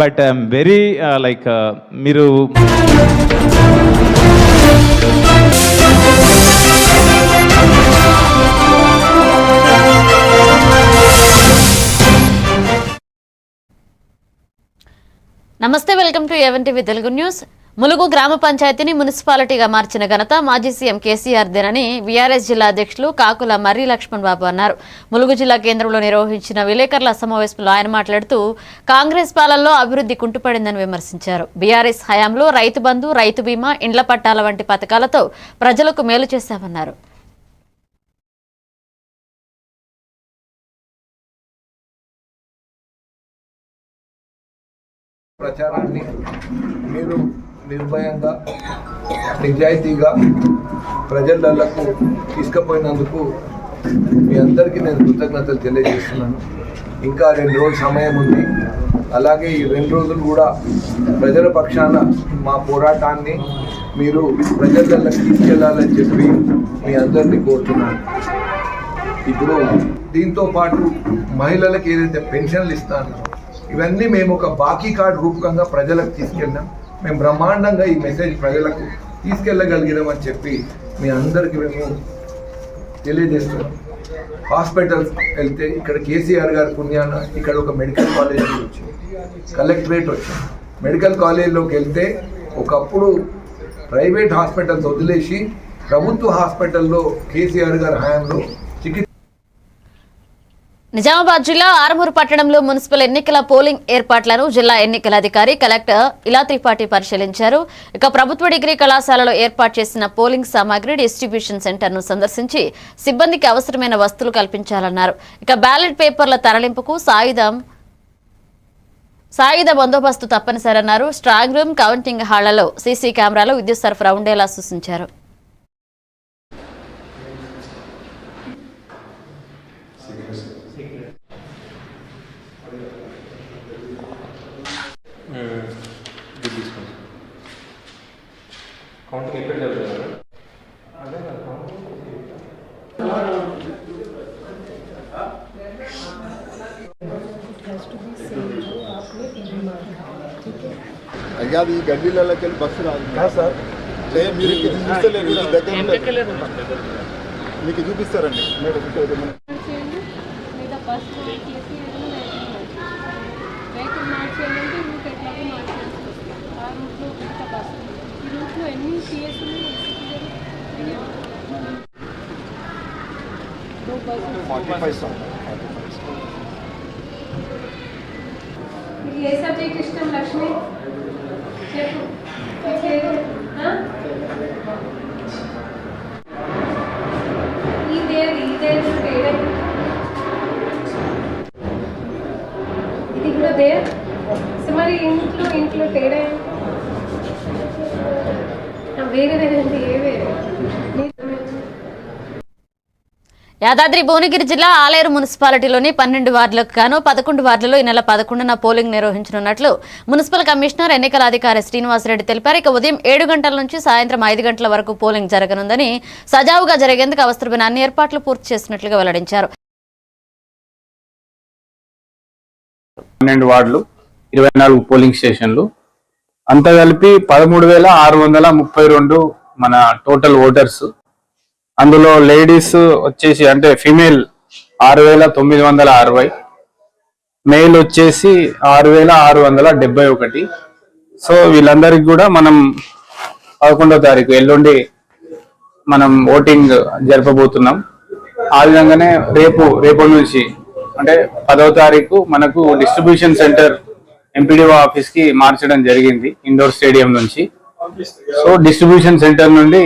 But I'm very like మీరు నమస్తే, welcome to A one TV Telugu news. Mulugu గ్రామ పంచాయతీని మున్సిపాలిటీగా మార్చిన ఘనత మాజీ సీఎం కేసీఆర్ దేనని వీఆర్ఎస్ జిల్లా అధ్యక్షులు కాకుల మర్రి లక్ష్మణ్ బాబు అన్నారు. ములుగు జిల్లా కేంద్రంలో నిర్వహించిన విలేకరుల సమావేశంలో ఆయన మాట్లాడుతూ కాంగ్రెస్ పాలనలో అభివృద్ధి కుంటుపడిందని విమర్శించారు. బీఆర్ఎస్ హయాంలో రైతు బంధు, రైతు బీమా, ఇండ్ల పట్టాల వంటి పథకాలతో ప్రజలకు మేలు చేశామన్నారు. ప్రచారాన్ని మీరు నిర్భయంగా నిజాయితీగా ప్రజలకు తీసుకుపోయినందుకు మీ అందరికీ నేను కృతజ్ఞతలు తెలియజేస్తున్నాను. ఇంకా 2 రోజుల సమయం ఉంది. అలాగే ఈ 2 రోజులు కూడా ప్రజల పక్షాన మా పోరాటాన్ని మీరు ప్రజలకు తీసుకెళ్లాలని చెప్పి మీ అందరినీ కోరుతున్నాను. ఇప్పుడు దీంతో పాటు మహిళలకు ఏదైతే పెన్షన్లు ఇస్తానో ఇవన్నీ మేము ఒక బాకీ కార్డు రూపకంగా ప్రజలకు తీసుకెళ్ళాం. మేము బ్రహ్మాండంగా ఈ మెసేజ్ ప్రజలకు తీసుకెళ్ళగలిగినామని చెప్పి మీ అందరికీ మేము తెలియజేస్తున్నాం. హాస్పిటల్స్ వెళ్తే ఇక్కడ కేసీఆర్ గారి పుణ్యాన ఇక్కడ ఒక మెడికల్ కాలేజ్ వచ్చింది, కలెక్టరేట్ వచ్చింది. మెడికల్ కాలేజ్లోకి వెళ్తే ఒకప్పుడు ప్రైవేట్ హాస్పిటల్స్ వదిలేసి ప్రభుత్వ హాస్పిటల్లో కేసీఆర్ గారి హయాంలో నిజామాబాద్ జిల్లా ఆర్మూరు పట్టణంలో మున్సిపల్ ఎన్నికల పోలింగ్ ఏర్పాట్లను జిల్లా ఎన్నికల అధికారి కలెక్టర్ ఇలా త్రిపాఠి పరిశీలించారు. ఇక ప్రభుత్వ డిగ్రీ కళాశాలలో ఏర్పాటు చేసిన పోలింగ్ సామాగ్రి డిస్ట్రిబ్యూషన్ సెంటర్ను సందర్శించి సిబ్బందికి అవసరమైన వస్తువులు కల్పించాలన్నారు. ఇక బ్యాలెట్ పేపర్ల తరలింపుకు సాయుధ బందోబస్తు తప్పనిసరన్నారు. స్ట్రాంగ్ రూమ్, కౌంటింగ్ హాళ్లలో సీసీ కెమెరాలు, విద్యుత్ సరఫరా ఉండేలా సూచించారు. అయ్యా ఈ గడ్డీలకి వెళ్ళి బస్సు రాదు సార్. మీరు చూపిస్తలేరు, మీకు చూపిస్తారండి. ఏ సబ్జెక్ట్ ఇష్టం లక్ష్మి చెప్పు. ఇదే ఇది కూడా దే. మరి ఇంట్లో తేడా వేరేదేనండి. ఏ వేరే యాదాద్రి భువనగిరి జిల్లా ఆలేరు మున్సిపాలిటీలోని 12 వార్డులకు గాను 11 వార్డులలో ఈ నెల 11న పోలింగ్ నిర్వహించనున్నట్లు మున్సిపల్ కమిషనర్ ఎన్నికల అధికారి శ్రీనివాసరెడ్డి తెలిపారు. ఇక ఉదయం 7 గంటల నుంచి సాయంత్రం 5 గంటల వరకు పోలింగ్ జరగనుందని, సజావుగా జరిగేందుకు అవసరమైన అన్ని ఏర్పాట్లు పూర్తి చేసినట్లుగా వెల్లడించారు. 12 వార్డులు, 24 పోలింగ్ స్టేషన్లు, అంతా కలిపి 13,632 మన టోటల్ ఓటర్స్. అందులో లేడీస్ వచ్చేసి అంటే ఫీమేల్ 6,960, మేల్ వచ్చేసి 6,671. సో వీళ్ళందరికీ కూడా మనం 11వ తారీఖు ఎల్లుండి మనం ఓటింగ్ జరపబోతున్నాం. ఆ విధంగానే రేపు నుంచి అంటే 10వ తారీఖు మనకు డిస్ట్రిబ్యూషన్ సెంటర్ ఎంపీడీఓ ఆఫీస్ కి మార్చడం జరిగింది ఇండోర్ స్టేడియం నుంచి. సో డిస్ట్రిబ్యూషన్ సెంటర్ నుండి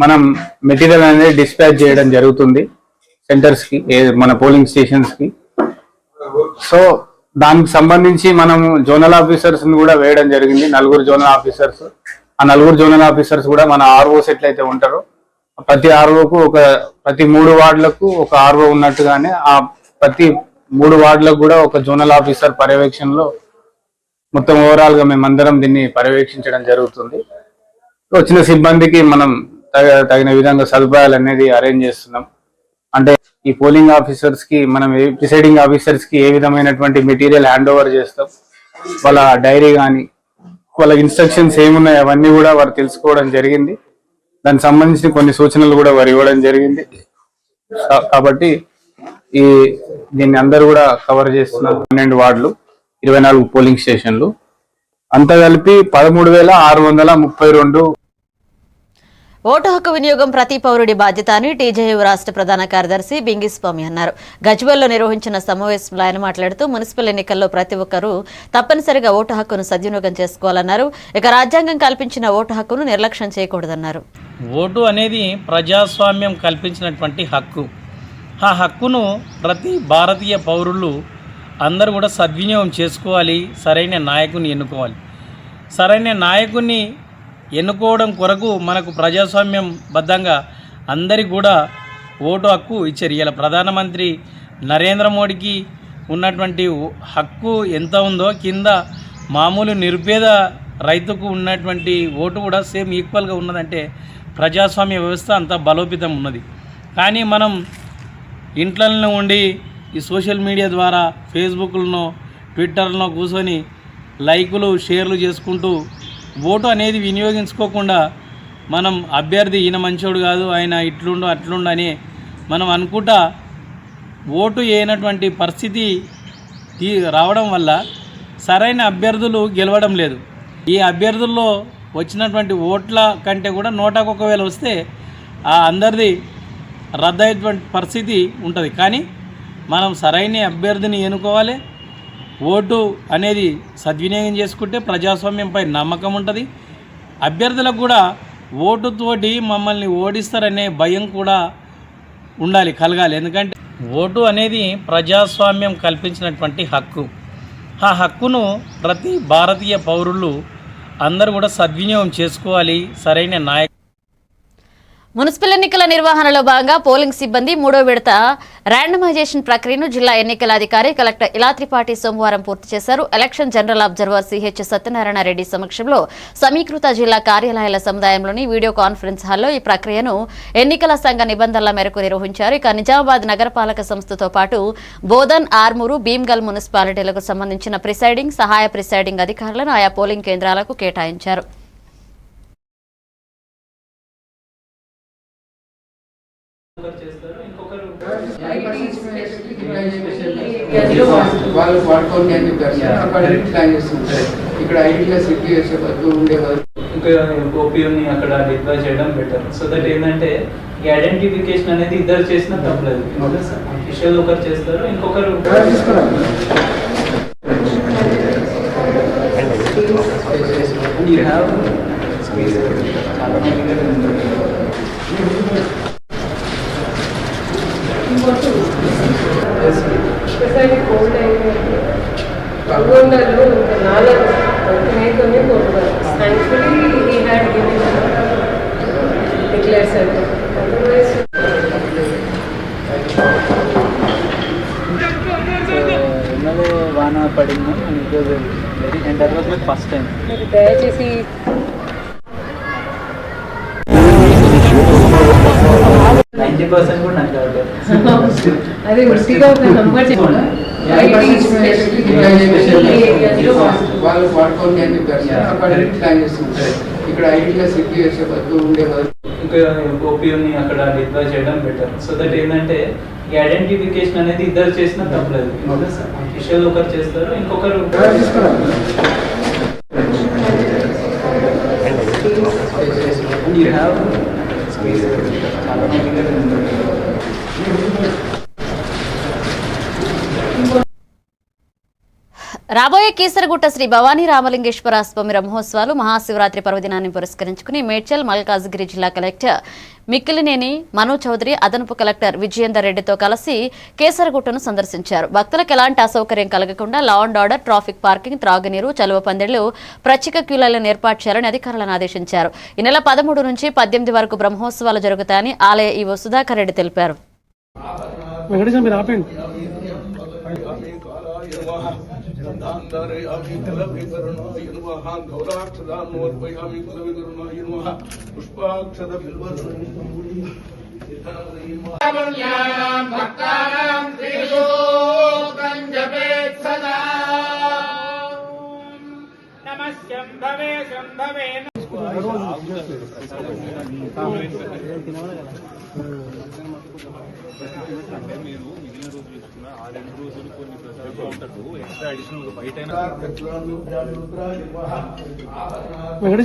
మనం మెటీరియల్ అనేది డిస్పాచ్ చేయడం జరుగుతుంది సెంటర్స్ కి, మన పోలింగ్ స్టేషన్స్ కి. సో దానికి సంబంధించి మనం జోనల్ ఆఫీసర్స్ కూడా వేయడం జరిగింది, 4 జోనల్ ఆఫీసర్స్. ఆ 4 జోనల్ ఆఫీసర్స్ కూడా మన ఆర్ఓస్ ఎట్లయితే ఉంటారో ప్రతి ఆర్ఓకు ప్రతి 3 వార్డులకు ఒక ఆర్ఓ ఉన్నట్టుగానే ఆ ప్రతి 3 వార్డులకు కూడా ఒక జోనల్ ఆఫీసర్ పర్యవేక్షణలో మొత్తం ఓవరాల్ గా మేమందరం దీన్ని పర్యవేక్షించడం జరుగుతుంది. వచ్చిన సిబ్బందికి మనం తగిన విధంగా సదుపాయాలు అనేది అరేంజ్ చేస్తున్నాం. అంటే ఈ పోలింగ్ ఆఫీసర్స్ కి మనం ప్రిసైడింగ్ ఆఫీసర్స్ కి ఏ విధమైనటువంటి మెటీరియల్ హ్యాండ్ ఓవర్ చేస్తాం, వాళ్ళ డైరీ కానీ వాళ్ళ ఇన్స్ట్రక్షన్స్ ఏమున్నాయి అవన్నీ కూడా వారు తెలుసుకోవడం జరిగింది. దానికి సంబంధించిన కొన్ని సూచనలు కూడా వారు ఇవ్వడం జరిగింది. కాబట్టి దీన్ని అందరూ కూడా కవర్ చేస్తున్నారు. 12 వార్డులు, 24 పోలింగ్ స్టేషన్లు, అంతా కలిపి 13,632. ఓటు హక్కు వినియోగం ప్రతి పౌరుడి బాధ్యత అని టీజేయూ రాష్ట్ర ప్రధాన కార్యదర్శి బింగిస్వామి అన్నారు. గజ్వేల్లో నిర్వహించిన సమావేశంలో ఆయన మాట్లాడుతూ మున్సిపల్ ఎన్నికల్లో ప్రతి ఒక్కరూ తప్పనిసరిగా ఓటు హక్కును సద్వినియోగం చేసుకోవాలన్నారు. ఇక రాజ్యాంగం కల్పించిన ఓటు హక్కును నిర్లక్ష్యం చేయకూడదన్నారు. ఓటు అనేది ప్రజాస్వామ్యం కల్పించినటువంటి హక్కు. ఆ హక్కును ప్రతి భారతీయ పౌరులు అందరూ కూడా సద్వినియోగం చేసుకోవాలి. సరైన నాయకుని ఎన్నుకోవాలి. సరైన నాయకుని ఎన్నుకోవడం కొరకు మనకు ప్రజాస్వామ్యం బద్ధంగా అందరికీ కూడా ఓటు హక్కు ఇచ్చారు. ఇలా ప్రధానమంత్రి నరేంద్ర మోడీకి ఉన్నటువంటి హక్కు ఎంత ఉందో కింద మామూలు నిరుపేద రైతుకు ఉన్నటువంటి ఓటు కూడా సేమ్ ఈక్వల్గా ఉన్నదంటే ప్రజాస్వామ్య వ్యవస్థ అంత బలోపేతం ఉన్నది. కానీ మనం ఇంట్లోనే ఉండి ఈ సోషల్ మీడియా ద్వారా ఫేస్బుక్లను ట్విట్టర్లో కూర్చొని లైకులు షేర్లు చేసుకుంటూ ఓటు అనేది వినియోగించుకోకుండా మనం అభ్యర్థి ఈయన మంచోడు కాదు, ఆయన ఇట్లుండు అట్లుండు అని మనం అనుకుంటా ఓటు వేయనటువంటి పరిస్థితి రావడం వల్ల సరైన అభ్యర్థులు గెలవడం లేదు. ఈ అభ్యర్థుల్లో వచ్చినటువంటి ఓట్ల కంటే కూడా 101,000 వస్తే ఆ అందరిది రద్దయ్యేటువంటి పరిస్థితి ఉంటుంది. కానీ మనం సరైన అభ్యర్థిని ఎన్నుకోవాలి. ఓటు అనేది సద్వినియోగం చేసుకుంటే ప్రజాస్వామ్యంపై నమ్మకం ఉంటుంది. అభ్యర్థులకు కూడా ఓటుతోటి మమ్మల్ని ఓడిస్తారనే భయం కూడా కలగాలి. ఎందుకంటే ఓటు అనేది ప్రజాస్వామ్యం కల్పించినటువంటి హక్కు. ఆ హక్కును ప్రతి భారతీయ పౌరులు అందరూ కూడా సద్వినియోగం చేసుకోవాలి. సరైన నాయకులు. మున్సిపల్ ఎన్నికల నిర్వహణలో భాగంగా పోలింగ్ సిబ్బంది 3వ విడత ర్యాండమైజేషన్ ప్రక్రియను జిల్లా ఎన్నికల అధికారి కలెక్టర్ ఇలా త్రిపాఠి సోమవారం పూర్తి చేశారు. Election general observer CH Satyanarayana Reddy సమక్షంలో సమీకృత జిల్లా కార్యాలయాల సముదాయంలోని వీడియో కాన్ఫరెన్స్ హాల్లో ఈ ప్రక్రియను ఎన్నికల సంఘ నిబంధనల మేరకు నిర్వహించారు. ఇక నిజామాబాద్ నగరపాలక సంస్థతో పాటు బోధన్, ఆర్మూరు, భీమ్గల్ మున్సిపాలిటీలకు సంబంధించిన ప్రిసైడింగ్, సహాయ ప్రిసైడింగ్ అధికారులను ఆయా పోలింగ్ కేంద్రాలకు కేటాయించారు. వాళ్ళు వాడుకోండి అని చెప్పారు సార్. అక్కడ ప్లాన్ చేస్తుంటారు. ఇక్కడ ఐడియా సిటీ చేసే బదులు ఉండే ఇంకా ఓపీని అక్కడ డిప్లాయ్ చేయడం బెటర్. సో దట్ ఏంటంటే ఈ ఐడెంటిఫికేషన్ అనేది ఇద్దరు చేసినా తప్పలేదు. అఫీషియల్ ఒకరు చేస్తారు, ఇంకొకరు స్పెషల్లీ కోల్డ్ అయితే నల్గొండలో 4 మేతోనే కొడుతారు. Thankfully he had given declare sir. Otherwise ఎన్నో వాన పడింది and that was my first time. దయచేసి కూడా నాకు అదే వృత్తిగా ఒక నంబర్ వాళ్ళు వాడుకోండి అని చెప్పారు సార్. అక్కడ ప్లాన్ చేస్తుంటారు. ఇక్కడ ఐడియా సిటీ చేసే బదులు ఉండే ఇంకా ఓపీని అక్కడ డిప్లాయ్ చేయడం బెటర్. సో దట్ ఏంటంటే ఈ ఐడెంటిఫికేషన్ అనేది ఇద్దరు చేసినా తప్పలేదు. అఫీషియల్ ఒకరు చేస్తారు, ఇంకొకరు రాబోయే కీసరగుట్ట శ్రీ భవానీ రామలింగేశ్వర స్వామి బ్రహ్మోత్సవాలు మహాశివరాత్రి పర్వదినాన్ని పురస్కరించుకుని మేడ్చల్, మల్కాజ్గిరి జిల్లా కలెక్టర్ మిక్కిలినేని మను చౌదరి అదనపు కలెక్టర్ విజయేందర్ రెడ్డితో కలిసి కేసరగుట్టను సందర్శించారు. భక్తులకు ఎలాంటి అసౌకర్యం కలగకుండా law and order, traffic, parking, త్రాగునీరు, చలువ పందిళ్లు, ప్రత్యేక క్యూలైన్లను ఏర్పాటు చేయాలని అధికారులను ఆదేశించారు. ఈ నెల 13 నుంచి 18 వరకు బ్రహ్మోత్సవాలు జరుగుతాయని ఆలయ ఈవో సుధాకర్ రెడ్డి తెలిపారు.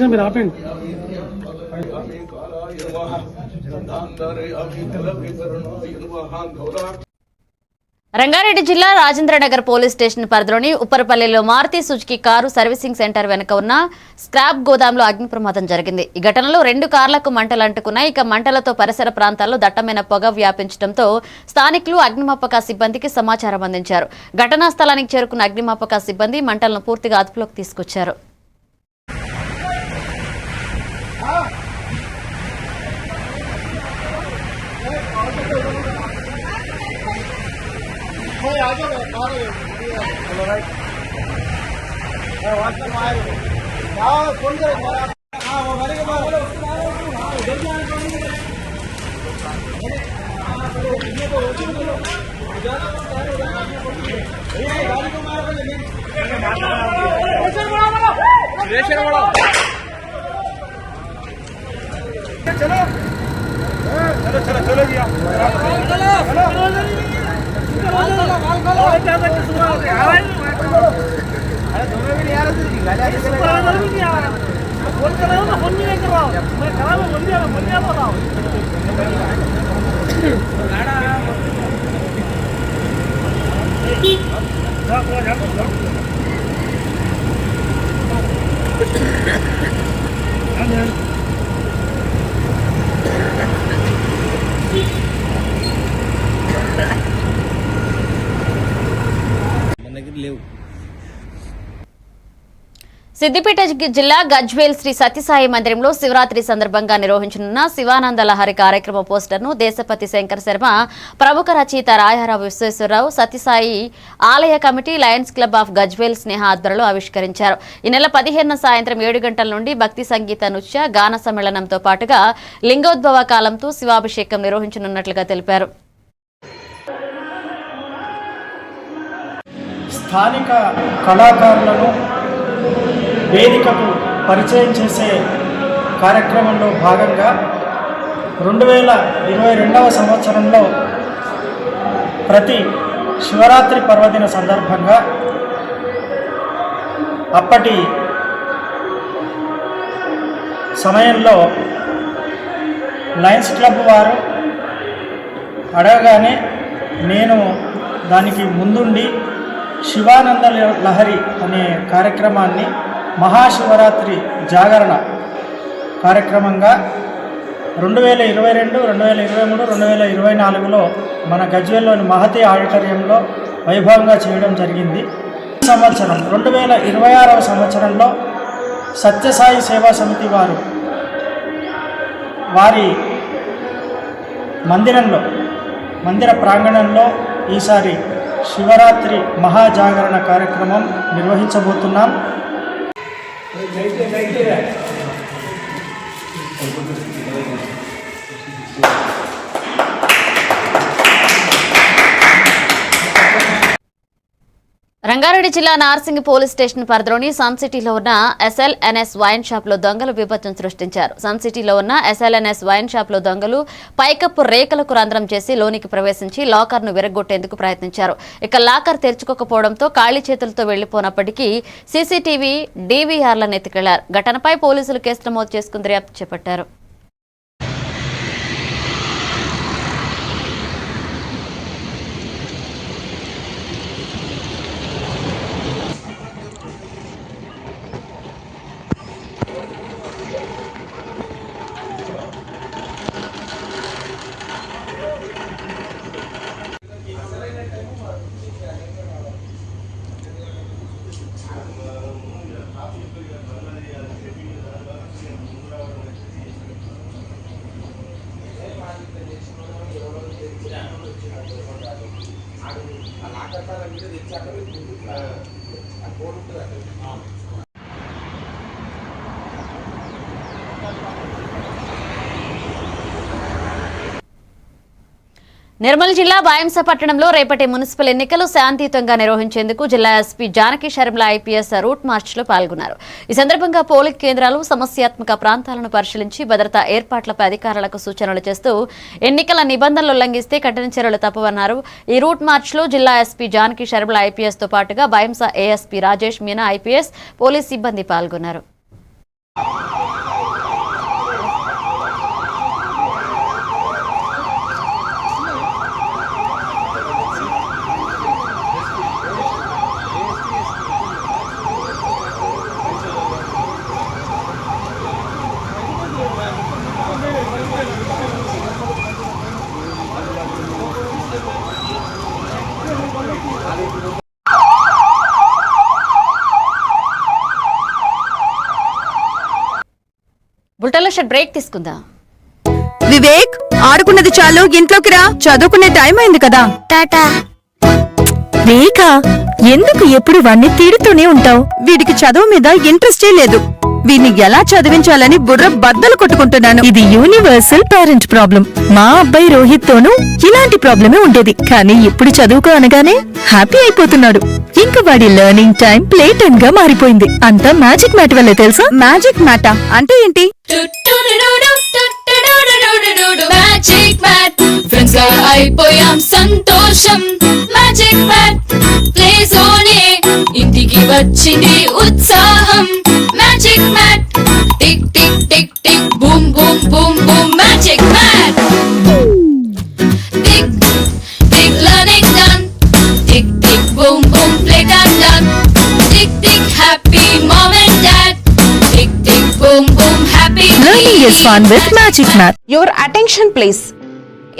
మీరు ఆపండి. రంగారెడ్డి జిల్లా రాజేంద్రనగర్ పోలీస్ స్టేషన్ పరిధిలోని ఉప్పరపల్లిలో Maruti Suzuki car servicing centre వెనుక ఉన్న స్క్రాప్ గోదాంలో అగ్ని ప్రమాదం జరిగింది. ఈ ఘటనలో 2 కార్లకు మంటలు అంటుకున్నాయి. ఇక మంటలతో పరిసర ప్రాంతాల్లో దట్టమైన పొగ వ్యాపించడంతో స్థానికులు అగ్నిమాపక సిబ్బందికి సమాచారం అందించారు. ఘటనా స్థలానికి చేరుకున్న అగ్నిమాపక సిబ్బంది మంటలను పూర్తిగా అదుపులోకి తీసుకొచ్చారు. సిద్దిపేట జిల్లా గజ్వేల్ శ్రీ సత్యసాయి మందిరంలో శివరాత్రి సందర్భంగా నిర్వహించనున్న శివానంద లహరి కార్యక్రమ పోస్టర్ను దేశపతి శంకర్ శర్మ, ప్రముఖ రచయిత రాయారావు విశ్వేశ్వరరావు, సత్యసాయి ఆలయ committee, Lions Club of Gajwel Sneha ఆధ్వర్యంలో ఆవిష్కరించారు. ఈ నెల 15న సాయంత్రం 7 గంటల నుండి భక్తి సంగీత నృత్య గాన సమ్మేళనంతో పాటుగా లింగోద్భవ కాలంతో శివాభిషేకం నిర్వహించనున్నట్లుగా తెలిపారు. స్థానిక కళాకారులను వేదికకు పరిచయం చేసే కార్యక్రమంలో భాగంగా 2022వ సంవత్సరంలో ప్రతి శివరాత్రి పర్వదిన సందర్భంగా అప్పటి సమయంలో లయన్స్ క్లబ్ వారు అడగగానే నేను దానికి ముందుండి శివానంద లహరి అనే కార్యక్రమాన్ని మహాశివరాత్రి జాగరణ కార్యక్రమంగా 2022, 2023, 2024లో మన గజ్వేల్లోని మహతి ఆడిటోరియంలో వైభవంగా చేయడం జరిగింది. ఈ సంవత్సరం 2026వ సంవత్సరంలో సత్యసాయి సేవా సమితి వారి మందిర ప్రాంగణంలో ఈసారి శివరాత్రి మహాజాగరణ కార్యక్రమం నిర్వహించబోతున్నాం. రంగారెడ్డి జిల్లా నార్సింగ్ పోలీస్ స్టేషన్ పరిధిలోని సన్ సిటీలో ఉన్న SLNS వైన్ షాప్ లో దొంగలు విపత్తును సృష్టించారు. సన్ సిటీలో ఉన్న SLNS వైన్ షాప్ లో దొంగలు పైకప్పు రేఖలకు రంధ్రం చేసి లోనికి ప్రవేశించి లాకర్ ను విరగొట్టేందుకు ప్రయత్నించారు. ఇక లాకర్ తెరుచుకోకపోవడంతో ఖాళీ చేతులతో వెళ్లిపోయినప్పటికీ సీసీటీవీ, DVRలను ఎత్తుకెళ్లారు. ఘటనపై పోలీసులు కేసు నమోదు చేసుకుని దర్యాప్తు చేపట్టారు. నిర్మల్ జిల్లా బాయంస పట్టణంలో రేపటి మున్సిపల్ ఎన్నికలు శాంతియుతంగా నిర్వహించేందుకు జిల్లా SP Janaki Sharmila IPS route మార్చ్లో పాల్గొన్నారు. ఈ సందర్భంగా పోలింగ్ కేంద్రాలు, సమస్యాత్మక ప్రాంతాలను పరిశీలించి భద్రతా ఏర్పాట్లపై అధికారులకు సూచనలు చేస్తూ ఎన్నికల నిబంధనలు ఉల్లంఘిస్తే కఠిన చర్యలు తప్పవన్నారు. ఈ రూట్ మార్చ్లో జిల్లా ఎస్పీ జానకి షర్మిల ఐపీఎస్ తో పాటుగా బాయంస ASP Rajesh Meena IPS, police సిబ్బంది పాల్గొన్నారు. బుల్టన్లో షార్ట్ బ్రేక్ తీసుకుందాం. వివేక్, ఆడుకున్నది చాలు, ఇంట్లోకి రా, చదువుకునే టైం అయింది కదా. టాటా. రేఖ, ఎందుకు ఎప్పుడు వాణ్ణి తిడుతూనే ఉంటావు? వీడికి చదువు మీద ఇంట్రెస్టే లేదు. వీడిని ఎలా చదివించాలని బుర్ర బద్దలు కొట్టుకుంటున్నాను. ఇది యూనివర్సల్ పేరెంట్ ప్రాబ్లం. మా అబ్బాయి రోహిత్ తోనూ ఇలాంటి ప్రాబ్లమే ఉండేది, కానీ ఇప్పుడు చదువుకో అనగానే హ్యాపీ అయిపోతున్నాడు. ఇంకా వాడి లెర్నింగ్ టైం ప్లే టైం గా మారిపోయింది. అంతా మ్యాజిక్ మ్యాట్ వల్లే తెలుసా? మ్యాజిక్ మ్యాటా అంటే ఏంటి? మ్యాజిక్ మ్యాట్ ఫ్రెండ్స్ గా అయిపోయాం సంతోషం. మ్యాజిక్ మ్యాట్ ప్లే జోనే ఇంటికి వచ్చింది ఉత్సాహం. Magic mat tick tick tick tick boom boom boom boom. Magic mat tick tick learning done. Tick tick boom boom play time done. Tick tick happy mom and dad. Tick tick boom boom happy. Learning is fun with Magic Math. Your attention please.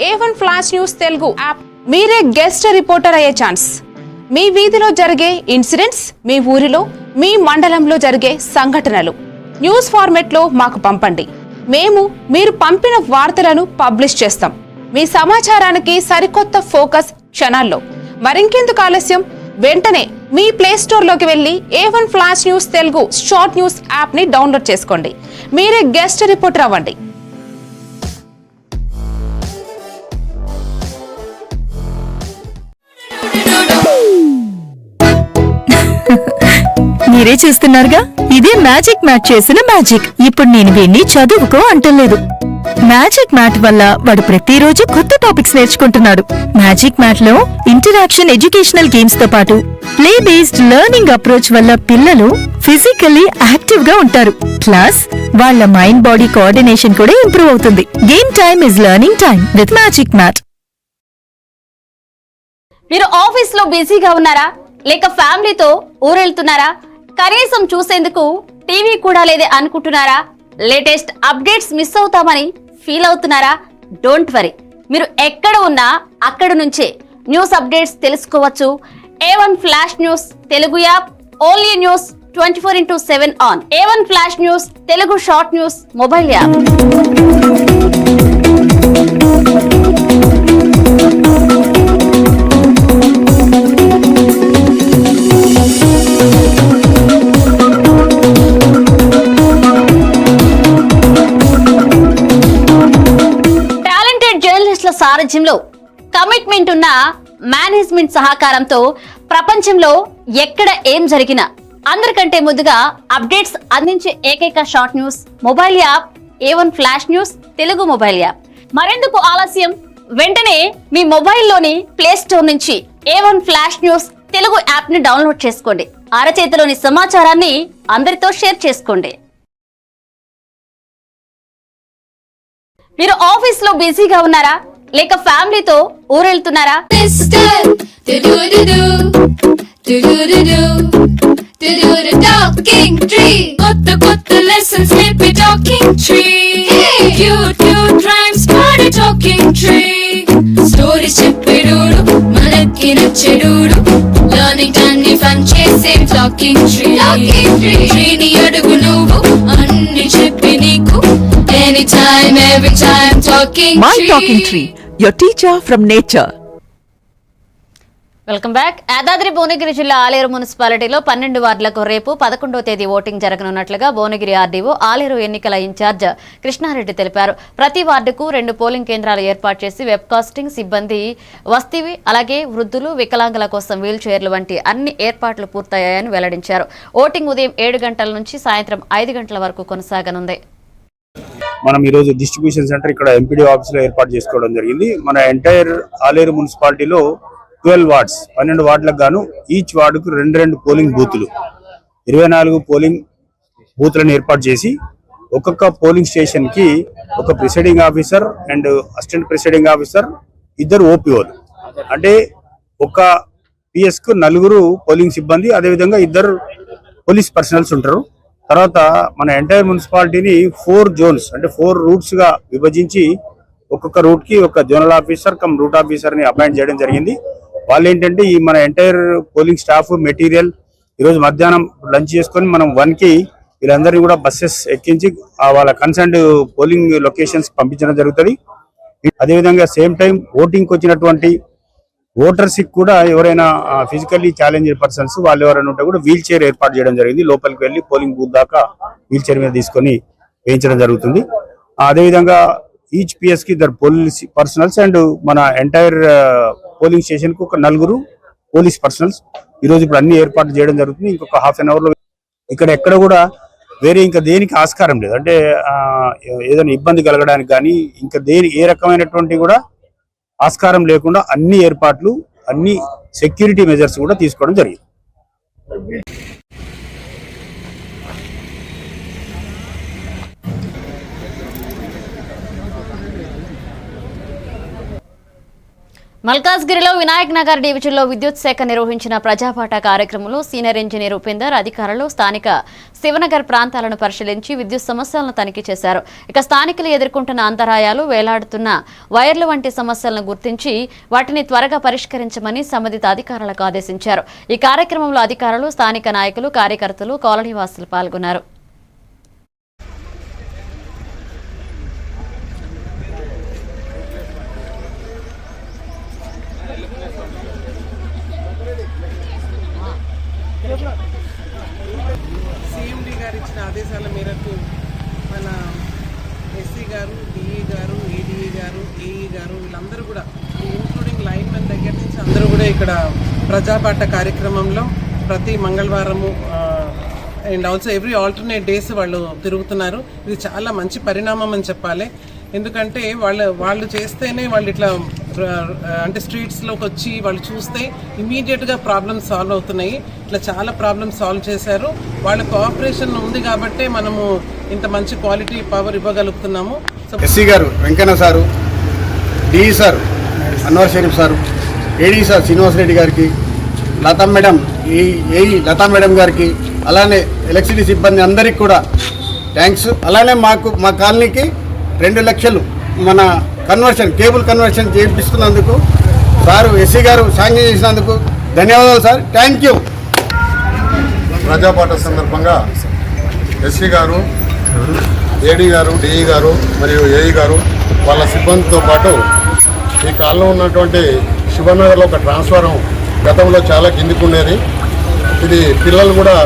A1 Flash News Telugu app. మీరే guest reporter అయ్యే chance. మీ వీధిలో జరిగే incidents, మీ ఊరిలో, మీ మండలంలో జరిగే సంఘటనలు news format లో మాకు పంపండి. మేము మీరు పంపిన వార్తలను పబ్లిష్ చేస్తాం. మీ సమాచారానికి సరికొత్త ఫోకస్ క్షణాల్లో. మరింకెందుకు ఆలస్యం? వెంటనే మీ ప్లే స్టోర్ లోకి వెళ్లి A1 flash news Telugu short news app ని డౌన్లోడ్ చేసుకోండి. మీరే గెస్ట్ రిపోర్టర్ అవ్వండి. మీరే చూస్తున్నారుగా, ఇదే మ్యాజిక్ మ్యాట్ చేసిన మ్యాజిక్. ఇప్పుడు నేను వీణ్ణి చదువుకో అంటలేదు. మ్యాజిక్ మ్యాట్ వల్ల వాడు ప్రతిరోజు కొత్త టాపిక్స్ నేర్చుకుంటున్నాడు. మ్యాజిక్ మ్యాట్ లో ఇంటరాక్షన్, ఎడ్యుకేషనల్ గేమ్స్ తో పాటు ప్లే బేస్డ్ లెర్నింగ్ అప్రోచ్ వల్ల పిల్లలు ఫిజికల్లీ యాక్టివ్ గా ఉంటారు. ప్లస్ వాళ్ళ మైండ్ బాడీ కోఆర్డినేషన్ కూడా ఇంప్రూవ్ అవుతుంది. Game time is learning time with magic mat. మీరు ఆఫీస్ లో బిజీగా ఉన్నారా, లేక ఫ్యామిలీతో ఊరెళ్తున్నారా? కనీసం చూసేందుకు టీవీ కూడా లేదే అనుకుంటున్నారా? లేటెస్ట్ అప్డేట్స్ మిస్ అవుతామని ఫీల్ అవుతున్నారా? డోంట్ వరీ, మీరు ఎక్కడ ఉన్నా అక్కడ నుంచే న్యూస్ అప్డేట్స్ తెలుసుకోవచ్చు. A1 flash news Telugu app, only news 24/7 on. A1 flash news Telugu short news mobile app. సారథ్యంలో కమిట్మెంట్ ఉన్న మేనేజ్మెంట్ సహకారంతో ప్రపంచంలో ఎక్కడ ఏం జరిగినా అందరికంటే ముందుగా అప్డేట్స్ అందించే ఏకైక short news mobile app A1 flash news Telugu mobile app. మరెందుకు ఆలస్యం? వెంటనే మీ మొబైల్లోని ప్లే స్టోర్ నుంచి A1 flash news Telugu app ని డౌన్లోడ్ చేసుకోండి. అరచేతిలోని సమాచారాన్ని అందరితో షేర్ చేసుకోండి. మీరు ఆఫీస్ లో బిజీగా ఉన్నారా, లేక ఫ్యామిలీతో ఊరెళ్తున్నారా? కొత్త కొత్త లెసన్స్ నేర్పే talking tree. Cute cute rhymes పాడే టాకింగ్ ట్రీ. స్టోరీస్ చెప్పేడోడు మనకి నచ్చేడోడు. లర్నింగ్ అన్ని ఫన్ చేసే టాకింగ్ ట్రీ. ట్రీని అడుగు నువ్వు అన్ని చెప్పి నీకు. Anytime, every time, talking My Talking Tree, your teacher from nature. Welcome back. Yadadri Bhuvanagiri జిల్లా ఆలేరు మున్సిపాలిటీలో 12 వార్డులకు రేపు 11వ తేదీ ఓటింగ్ జరగనున్నట్లుగా భువనగిరి ఆర్డీఓ ఆలేరు ఎన్నికల ఇన్ఛార్జ్ కృష్ణారెడ్డి తెలిపారు. ప్రతి వార్డుకు 2 పోలింగ్ కేంద్రాలు ఏర్పాటు చేసి వెబ్కాస్టింగ్ సిబ్బంది వస్తీవి అలాగే వృద్ధులు వికలాంగుల కోసం వీల్ చైర్లు వంటి అన్ని ఏర్పాట్లు పూర్తయ్యాయని వెల్లడించారు. ఓటింగ్ ఉదయం 7 గంటల నుంచి సాయంత్రం 5 గంటల వరకు కొనసాగనుంది. మనం ఈరోజు డిస్ట్రిబ్యూషన్ సెంటర్ ఇక్కడ ఎంపీడీ ఆఫీస్ లో ఏర్పాటు చేసుకోవడం జరిగింది. మన ఎంటైర్ ఆలేరు మున్సిపాలిటీలో 12 వార్డ్స్ 12 వార్డులకు గాను ఈచ్ వార్డుకు 2 పోలింగ్ బూతులు 24 పోలింగ్ బూత్లను ఏర్పాటు చేసి ఒక్కొక్క పోలింగ్ స్టేషన్ కి ఒక presiding officer and assistant presiding officer 2 ఓపీఓలు అంటే ఒక పిఎస్ కు 4 పోలింగ్ సిబ్బంది అదేవిధంగా 2 పోలీస్ పర్సనల్స్ ఉంటారు. తర్వాత మన ఎంటైర్ మున్సిపాలిటీని 4 జోన్స్ అంటే 4 రూట్స్ గా విభజించి ఒక్కొక్క రూట్ కి ఒక zonal officer cum route officer ని అపాయింట్ చేయడం జరిగింది. వాళ్ళు ఏంటంటే ఈ మన ఎంటైర్ పోలింగ్ స్టాఫ్ మెటీరియల్ ఈరోజు మధ్యాహ్నం లంచ్ చేసుకొని మనం 1 కి వీళ్ళందరినీ కూడా బస్సెస్ ఎక్కించి వాళ్ళ కన్సర్న్డ్ పోలింగ్ లొకేషన్స్ పంపించడం జరుగుతుంది. అదేవిధంగా సేమ్ టైం ఓటింగ్కి వచ్చినటువంటి ఓటర్స్ కి కూడా ఎవరైనా ఫిజికల్లీ ఛాలెంజ్డ్ పర్సన్స్ వాళ్ళు ఎవరైనా ఉంటే కూడా వీల్ చైర్ ఏర్పాటు చేయడం జరిగింది. లోపలికి వెళ్ళి పోలింగ్ బూత్ దాకా వీల్ చైర్ మీద తీసుకొని వేయించడం జరుగుతుంది. అదేవిధంగా ఈచ్ పిఎస్ కి 2 పోలీస్ పర్సనల్స్ అండ్ మన ఎంటైర్ పోలింగ్ స్టేషన్ కు ఒక 4 పోలీస్ పర్సనల్స్ ఈరోజు ఇప్పుడు అన్ని ఏర్పాట్లు చేయడం జరుగుతుంది. ఇంకొక ½ అన్ అవర్ లో ఇక్కడ ఎక్కడ కూడా వేరే ఇంకా దేనికి ఆస్కారం లేదు. అంటే ఏదైనా ఇబ్బంది కలగడానికి కానీ ఇంకా ఏ రకమైనటువంటి కూడా ఆస్కారం లేకుండా అన్ని ఏర్పాట్లు అన్ని సెక్యూరిటీ మెజర్స్ కూడా తీసుకోవడం జరిగింది. మల్కాజ్గిరిలో వినాయక్ నగర్ డివిజన్లో విద్యుత్ శాఖ నిర్వహించిన ప్రజాపాఠ కార్యక్రమంలో సీనియర్ ఇంజనీర్ ఉపేందర్ అధికారులు స్థానిక శివనగర్ ప్రాంతాలను పరిశీలించి విద్యుత్ సమస్యలను తనిఖీ చేశారు. ఇక స్థానికులు ఎదుర్కొంటున్న అంతరాయాలు, వేలాడుతున్న వైర్లు వంటి సమస్యలను గుర్తించి వాటిని త్వరగా పరిష్కరించమని సంబంధిత అధికారులకు ఆదేశించారు. ఈ కార్యక్రమంలో అధికారులు, స్థానిక నాయకులు, కార్యకర్తలు, కాలనీ వాసులు పాల్గొన్నారు. సిఎండి గారు ఇచ్చిన ఆదేశాల మేరకు మన ఎస్సీ గారు, డిఈ గారు, ఏడీఈ గారు, ఏఈ గారు వీళ్ళందరూ కూడా ఇంక్లూడింగ్ లైన్ మెన్ దగ్గర నుంచి అందరూ కూడా ఇక్కడ ప్రజాపాఠ కార్యక్రమంలో ప్రతి మంగళవారము and also every alternate days వాళ్ళు తిరుగుతున్నారు. ఇది చాలా మంచి పరిణామం అని చెప్పాలి. ఎందుకంటే వాళ్ళు చేస్తేనే వాళ్ళు ఇట్లా అంటే స్ట్రీట్స్లోకి వచ్చి వాళ్ళు చూస్తే ఇమీడియట్గా ప్రాబ్లమ్స్ సాల్వ్ అవుతున్నాయి. ఇట్లా చాలా ప్రాబ్లమ్స్ సాల్వ్ చేశారు. వాళ్ళ కోఆపరేషన్ ఉంది కాబట్టే మనము ఇంత మంచి క్వాలిటీ పవర్ ఇవ్వగలుగుతున్నాము. ఎస్సీ గారు Venkanna sir, DE sir Anwar Sharif sir, AD sir Srinivasa Reddy గారికి, Latha madam AE Latha madam గారికి, అలానే ఎలక్ట్రిసిటీ సిబ్బంది అందరికి కూడా థ్యాంక్స్. అలానే మా కాలనీకి 2 లక్షలు మన కేబుల్ కన్వర్షన్ చేపిస్తున్నందుకు సారు ఎస్సీ గారు శాంక్షన్ చేసినందుకు ధన్యవాదాలు సార్. Thank you. ప్రజాపాఠ సందర్భంగా ఎస్సీ గారు, ఏడీ గారు, డిఈ గారు మరియు ఏఈ గారు వాళ్ళ సిబ్బందితో పాటు ఈ కాలంలో ఉన్నటువంటి శివనగర్లో ఒక ట్రాన్స్ఫారం గతంలో చాలా కిందికి ఉండేది. ఇది పిల్లలు కూడా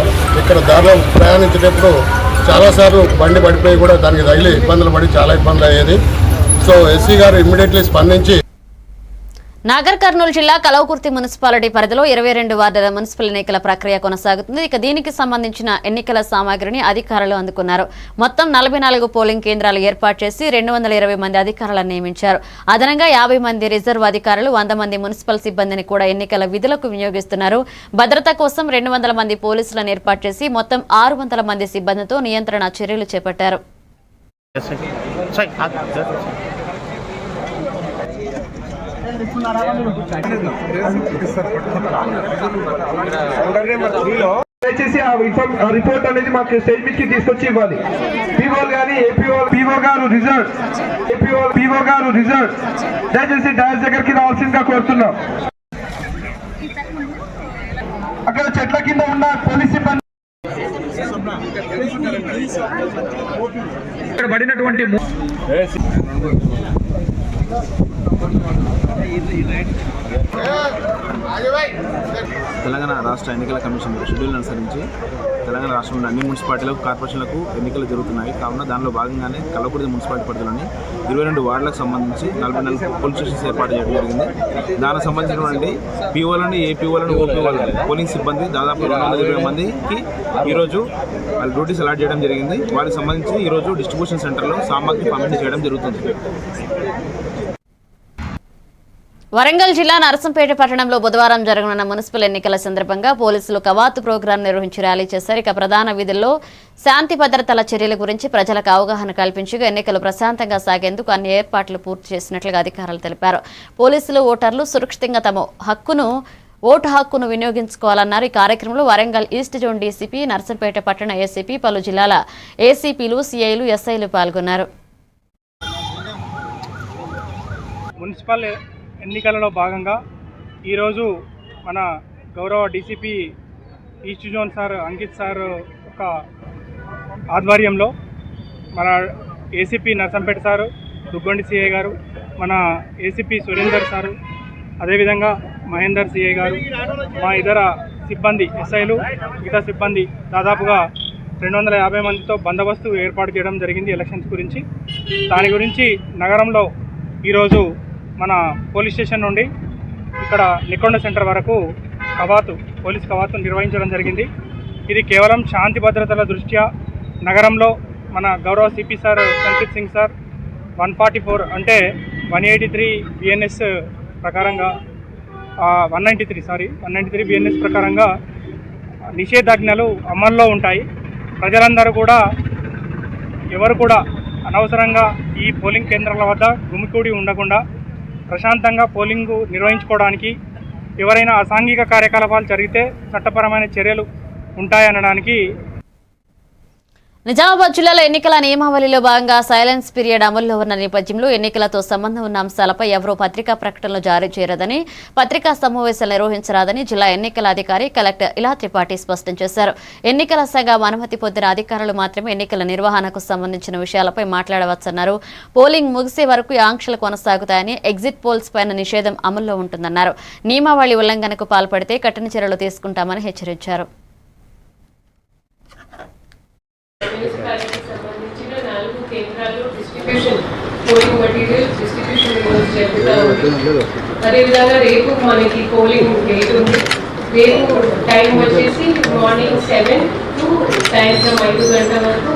ఇక్కడ దారిలో ప్రయాణించేటప్పుడు చాలాసార్లు బండి పడిపోయి కూడా దానికి తగిలి ఇబ్బందులు పడి చాలా ఇబ్బందులు అయ్యేది. సో ఎస్సీ గారు ఇమ్మీడియట్లీ స్పందించి నాగర్ కర్నూలు జిల్లా కలవకుర్తి మున్సిపాలిటీ పరిధిలో 22 వార్డుల మున్సిపల్ ఎన్నికల ప్రక్రియ కొనసాగుతుంది. ఇక దీనికి సంబంధించిన ఎన్నికల సామాగ్రిని అధికారులు అందుకున్నారు. మొత్తం 44 పోలింగ్ కేంద్రాలు ఏర్పాటు చేసి 220 మంది అధికారులను నియమించారు. అదనంగా 50 మంది రిజర్వ్ అధికారులు, 100 మంది మున్సిపల్ సిబ్బందిని కూడా ఎన్నికల విధులకు వినియోగిస్తున్నారు. భద్రత కోసం 200 మంది పోలీసులను ఏర్పాటు చేసి మొత్తం 600 మంది సిబ్బందితో నియంత్రణ చర్యలు చేపట్టారు. దయచేసి ఆ రిపోర్ట్ అనేది మాకు స్టేజ్ మీదకి తీసుకొచ్చి ఇవ్వాలి. పీఓ గారు రిజల్ట్ దయచేసి డాన్స్ దగ్గరికి రావాల్సిందిగా కోరుతున్నాం. అక్కడ చెట్ల కింద ఉన్న పోలీస్ సిబ్బంది ఇక్కడ పడినటువంటి తెలంగాణ రాష్ట్ర ఎన్నికల కమిషన్ షెడ్యూల్ను అనుసరించి తెలంగాణ రాష్ట్రంలోని అన్ని మున్సిపాలిటీలకు కార్పొరేషన్లకు ఎన్నికలు జరుగుతున్నాయి. కావున దానిలో భాగంగానే కల్లకుర్తి మున్సిపాలిటీ పరిధిలోని 22 వార్డులకు సంబంధించి 44 పోలీస్ స్టేషన్స్ ఏర్పాటు చేయడం జరిగింది. దానికి సంబంధించినటువంటి పీఓలను, ఏపీఓలను, ఓపీఓలను పోలింగ్ సిబ్బంది దాదాపు 220 మందికి ఈరోజు వాళ్ళ డ్యూటీస్ అలాట్ చేయడం జరిగింది. వారికి సంబంధించి ఈరోజు డిస్ట్రిబ్యూషన్ సెంటర్లో సామాగ్రి పంపిణీ చేయడం జరుగుతుంది. వరంగల్ జిల్లా నరసంపేట పట్టణంలో బుధవారం జరగనున్న మున్సిపల్ ఎన్నికల సందర్భంగా పోలీసులు కవాతు ప్రోగ్రాం నిర్వహించి ర్యాలీ చేశారు. ఇక ప్రధాన వీధుల్లో శాంతి భద్రతల చర్యల గురించి ప్రజలకు అవగాహన కల్పించగా ఎన్నికలు ప్రశాంతంగా సాగేందుకు అన్ని ఏర్పాట్లు పూర్తి చేసినట్లుగా అధికారులు తెలిపారు. పోలీసులు ఓటర్లు సురక్షితంగా తమ ఓటు హక్కును వినియోగించుకోవాలన్నారు. ఈ కార్యక్రమంలో Warangal east zone DCP, Narsampet పట్టణ ఏసీపీ, పలు జిల్లాల ఏసీపీలు, సీఐలు, ఎస్ఐలు పాల్గొన్నారు. మున్సిపల్ ఎన్నికలలో భాగంగా ఈరోజు మన గౌరవ DCP east zone sir Ankit sir ఒక ఆధ్వర్యంలో మన ACP Narsampet sir, Duggondi CI గారు, మన ఏసీపీ సురేందర్ సారు, అదేవిధంగా మహేందర్ సిఐ గారు, మా ఇతర సిబ్బంది ఎస్ఐలు, మిగతా సిబ్బంది దాదాపుగా 250 మందితో బందోబస్తు ఏర్పాటు చేయడం జరిగింది ఎలక్షన్స్ గురించి. దాని గురించి నగరంలో ఈరోజు మన పోలీస్ స్టేషన్ నుండి ఇక్కడ నికొండ సెంటర్ వరకు పోలీస్ కవాతు నిర్వహించడం జరిగింది. ఇది కేవలం శాంతి భద్రతల దృష్ట్యా నగరంలో మన గౌరవ CP sir Sankit Singh sir 144 అంటే 183 బిఎన్ఎస్ ప్రకారంగా 193 బిఎన్ఎస్ ప్రకారంగా నిషేధాజ్ఞలు అమల్లో ఉంటాయి. ప్రజలందరూ కూడా ఎవరు కూడా అనవసరంగా ఈ పోలింగ్ కేంద్రాల వద్ద గుమికూడి ఉండకుండా ప్రశాంతంగా పోలింగ్ నిర్వహించుకోవడానికి, ఎవరైనా అసాంఘిక కార్యకలాపాలు జరిగితే చట్టపరమైన చర్యలు ఉంటాయనడానికి. నిజామాబాద్ జిల్లాలో ఎన్నికల నియమావళిలో భాగంగా సైలెన్స్ పీరియడ్ అమల్లో ఉన్న నేపథ్యంలో ఎన్నికలతో సంబంధం ఉన్న అంశాలపై ఎవరూ పత్రికా ప్రకటనలు జారీ చేయరాదని, పత్రికా సమావేశాలు నిర్వహించరాదని జిల్లా ఎన్నికల అధికారి కలెక్టర్ ఇలా త్రిపాఠి స్పష్టం చేశారు. ఎన్నికల సంఘం అనుమతి పొందిన అధికారులు మాత్రమే ఎన్నికల నిర్వహణకు సంబంధించిన విషయాలపై మాట్లాడవచ్చన్నారు. పోలింగ్ ముగిసే వరకు ఆంక్షలు కొనసాగుతాయని, ఎగ్జిట్ పోల్స్ పైన నిషేధం అమల్లో ఉంటుందన్నారు. నియమావళి ఉల్లంఘనకు పాల్పడితే కఠిన చర్యలు తీసుకుంటామని హెచ్చరించారు. మున్సిపాలిటీకి సంబంధించిన 4 కేంద్రాల్లో డిస్ట్రిబ్యూషన్ పోలింగ్ మెటీరియల్ డిస్ట్రిబ్యూషన్ ఈరోజు జరుగుతూ ఉంది. అదేవిధంగా రేపు మనకి పోలింగ్ డేట్ ఉంది. రేపు టైం వచ్చేసి మార్నింగ్ 7 to సాయంత్రం 5 గంటల వరకు.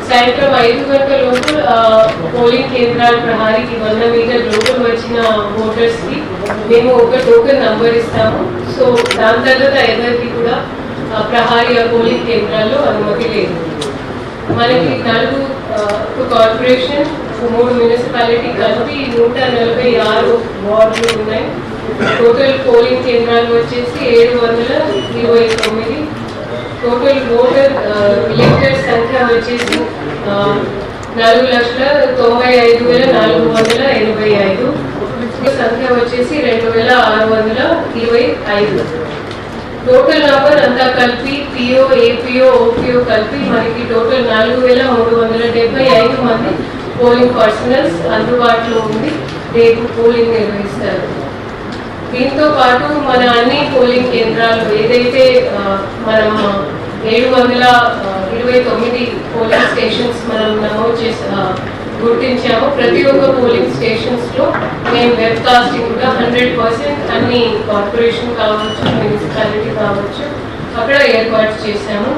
సాయంత్రం 5 గంటల లోపు పోలింగ్ కేంద్రాల ప్రహారీకి 100 మీటర్ లోపల వచ్చిన ఓటర్స్కి మేము ఒక టోకెన్ నంబర్ ఇస్తాము. సో దాని తర్వాత ఎవరికి కూడా ప్రహారీ పోలింగ్ కేంద్రాల్లో అనుమతి లేదు. మనకి 4 కార్పొరేషన్, 3 మున్సిపాలిటీ కలిపి 146 వార్డులు ఉన్నాయి. టోటల్ పోలింగ్ కేంద్రాలు వచ్చేసి 729. టోటల్ ఓటర్ ఎలక్టర్ సంఖ్య వచ్చేసి 4,95,485. సంఖ్య వచ్చేసి 2,625. టోటల్ నంబర్ అంతా కలిపి పిఓ, ఏపీఓ, ఓపీఓ కలిపి మనకి టోటల్ 4,375 మంది పోలింగ్ పర్సనల్స్ అందుబాటులో ఉంది. రేపు పోలింగ్ నిర్వహిస్తారు. దీంతో పాటు మన అన్ని పోలింగ్ కేంద్రాలు ఏదైతే మనం 729 పోలింగ్ స్టేషన్స్ మనం నమోదు చేసి గుర్తించాము. ప్రతి ఒక్క పోలింగ్ స్టేషన్స్లో మేము వెబ్ కాస్టింగ్ కూడా 100% అన్ని కార్పొరేషన్ కావచ్చు, మున్సిపాలిటీ కావచ్చు అక్కడ ఏర్పాటు చేశాము.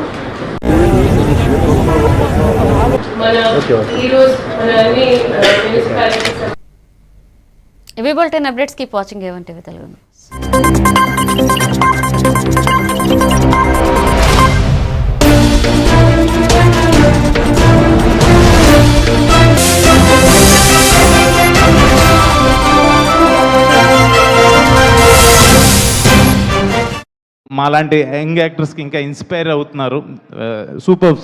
మన ఈరోజు మన అన్ని మున్సిపాలిటీ. ఇవి bulletin updates. Keep watching A1 TV Telugu news. మాలాంటి యంగ్ యాక్టర్స్కి ఇంకా ఇన్స్పైర్ అవుతున్నారు. Super sir.